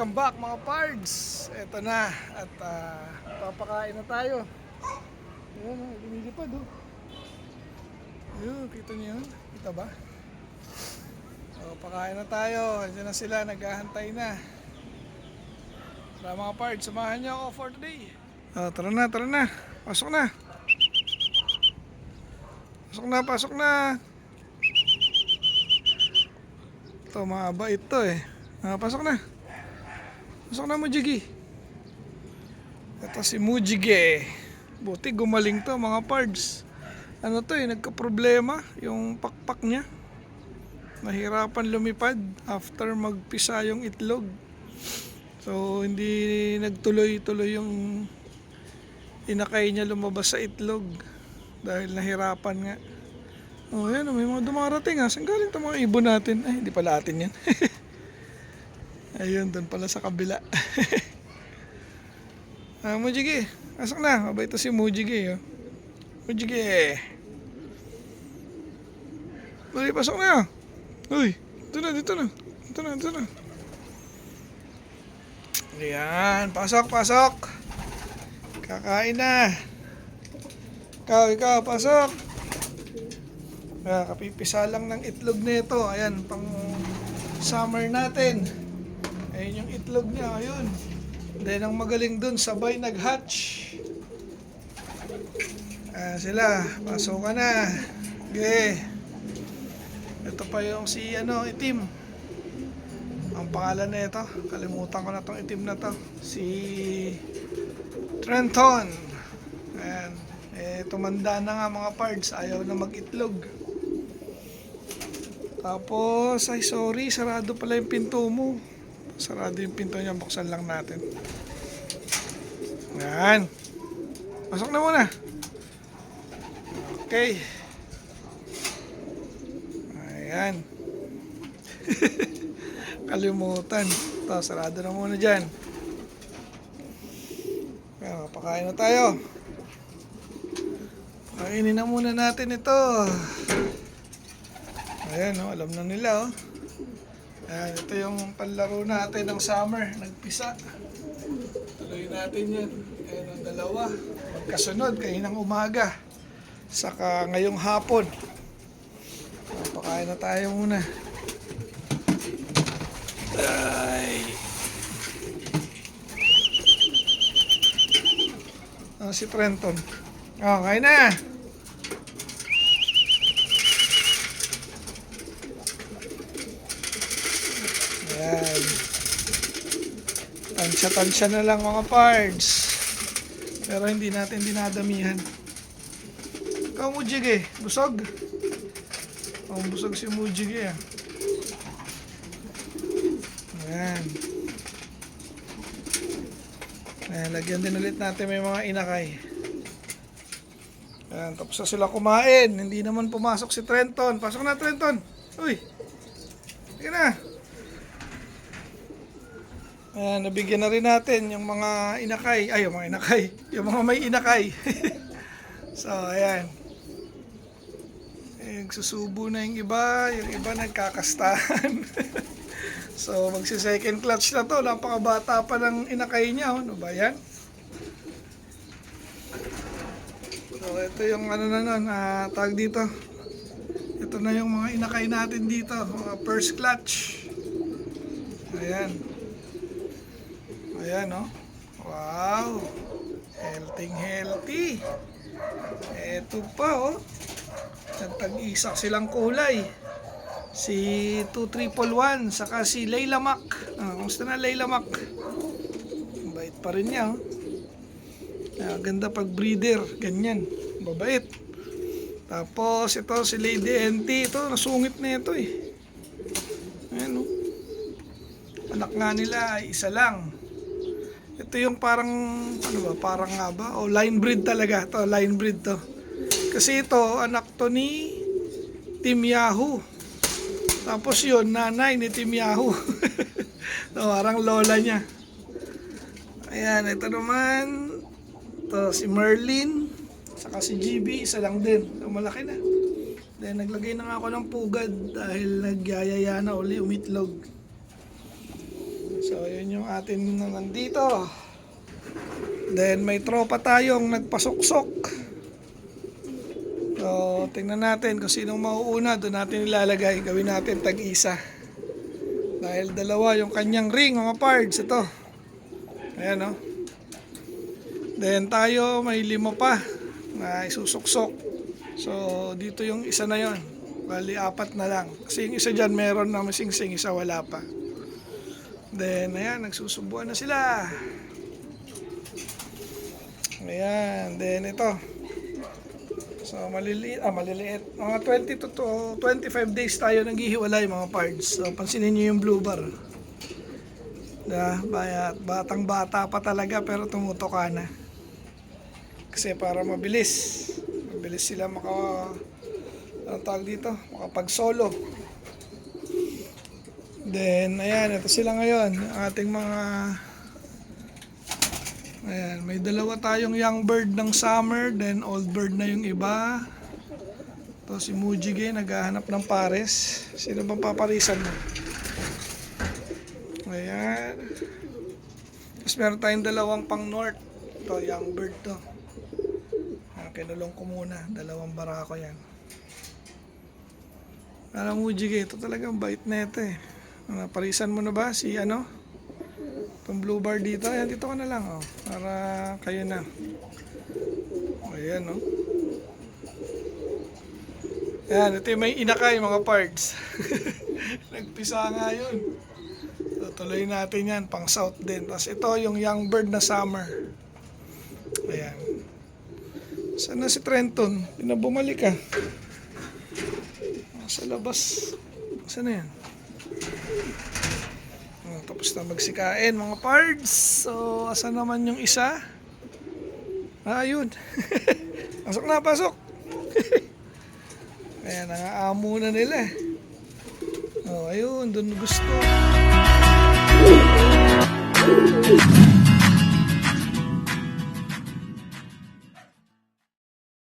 welcome back mga pards. Eto na at papakain na tayo. Ayan o, lumilipad o. Ayun, kita niyo yun? Kita ba? So, pakain na tayo. Andiyan na sila, naghahantay na. Tara mga pards, samahan niyo ako for today. Tara na, tara na. Pasok na. Pasok na, pasok na. Ito, mabait to eh. Pasok na. Pasok na, Mujigi. Ito si Mujigi. Buti gumaling to mga pards. Ano to eh, nagka-problema yung pakpak niya. Nahirapan lumipad after magpisa yung itlog. So hindi nagtuloy-tuloy yung inakay niya lumabas sa itlog dahil nahirapan nga. Oh, yan, may mga dumarating ha. Saan galing itong mga ibon natin? Ay, hindi pala atin yan. Ayun, doon pala sa kabila. Mujigi, pasok na. Mabait ito si Mujigi. Oh. Mujigi. Uy, pasok na. Uy, dito na, dito na. Dito na, dito na. Ayan, pasok, pasok. Kakain na. Ikaw, pasok. Kapipisa lang ng itlog nito. Ayan, pang summer natin. Ayun yung itlog niya, ayun. Then ang magaling dun, sabay nag-hatch. Sila, pasok ka na. Okay. Ito pa yung si itim. Ang pangalan na ito, kalimutan ko na tong itim na to. Si Trenton. Ayan. Tumanda na nga mga pards, ayaw na mag-itlog. Tapos, ay sorry, sarado pala yung pinto mo. Sarado yung pinto niya, buksan lang natin. Yan. Pasok na muna. Okay. Ayan. Kalimutan. Ito, sarado na muna dyan. Ayan, pakain na tayo. Pakainin na muna natin ito. Ayan, alam na nila. Ayan, ito yung panlaro natin ng summer. Nagpisa. Tuloy natin yan. Ayan ang dalawa. Magkasunod, kaninang umaga. Saka ngayong hapon. Pakain na tayo muna. Ay. Si Trenton. Kain na. Ayan. Tansya-tansya na lang mga pards. Pero hindi natin dinadamihan. Ikaw Mujigi, busog? Busog si Mujigi ah. Ayan. Lagyan din ulit natin may mga inakay. Ayan, tapos na sila kumain. Hindi naman pumasok si Trenton. Pasok na Trenton. Uy. Sige na. Ayan, nabigyan na rin natin yung mga inakay. Ay, yung mga inakay. Yung mga may inakay. So, ayan. Susubo na yung iba nagkakastahan. So magsi-second clutch na to. Napakabata pa ng inakay niya. Ano ba yan? So ito yung tag dito. Ito na yung mga inakay natin dito. Mga first clutch. Ayan. Ayan Wow. Healthy. Ito pa nagtag-isak silang kulay. Si 2311 saka si Layla Mac. Kumusta na Layla Mac? Bait pa rin niya. Ganda pag breeder, ganyan. Babait. Tapos ito si Lady NT. Ito, nasungit na ito eh. Ayan Anak nga nila ay isa lang. Ito yung parang parang nga ba? Line breed talaga. Ito, line breed to. Kasi ito, anak to ni Team Yahoo. Tapos yun, nanay ni Team Yahoo. Parang lola niya. Ayan, ito naman. Ito si Merlin. Saka si GB, isa lang din. So, malaki na. Then naglagay na nga ako ng pugad dahil nagyayaya na uli umitlog. So, yun yung atin na nandito. Then, may tropa tayong nagpasuksok. So, tingnan natin kung sinong mauuna. Doon natin ilalagay. Gawin natin tag-isa. Dahil dalawa yung kanyang ring, mga parts. Ito. Ayan, oh. Then, tayo may 5 pa na isusuksok. So, dito yung isa na yon. Bali, 4 na lang. Kasi yung isa dyan, meron na masingsing, isa wala pa. Then, ayan, nagsusubuan na sila. Ayan, then ito. So, maliliit. Mga 20 to 25 days tayo naghihiwalay, mga parts. So, pansinin nyo yung blue bar. Batang-bata pa talaga, pero tumutuka na. Kasi para mabilis. Mabilis sila anong tawag dito? Makapag-solo. Then, ayan, ito sila ngayon. Ang ating mga... Ayan, may 2 tayong young bird ng summer, then old bird na yung iba. Ito si Mujige, naghahanap ng pares. Sino bang paparisan mo? Ayan. Tapos meron tayong 2 pang north. Ito, young bird to. Kinulong ko muna. 2 barako yan. Alam Mujige, ito talagang bait na ito eh. Parisan mo na ba si ano? Itong blue bar dito, ayan, dito ka na lang, oh, para kayo na. Ayan, oh. Ayan, ito yung may inakay, mga parts. Nagpisa nga yun. So, tuloy natin yan, pang south din. Tapos ito yung young bird na summer. Ayan. Saan na si Trenton? Pinabumalik ah. Sa labas. Saan na yan? Tapos na magsikain, mga parts. So, asan naman yung isa? Ayun. Pasok na, pasok. Ayan, nangaamo na nila. Oh, ayun, doon gusto.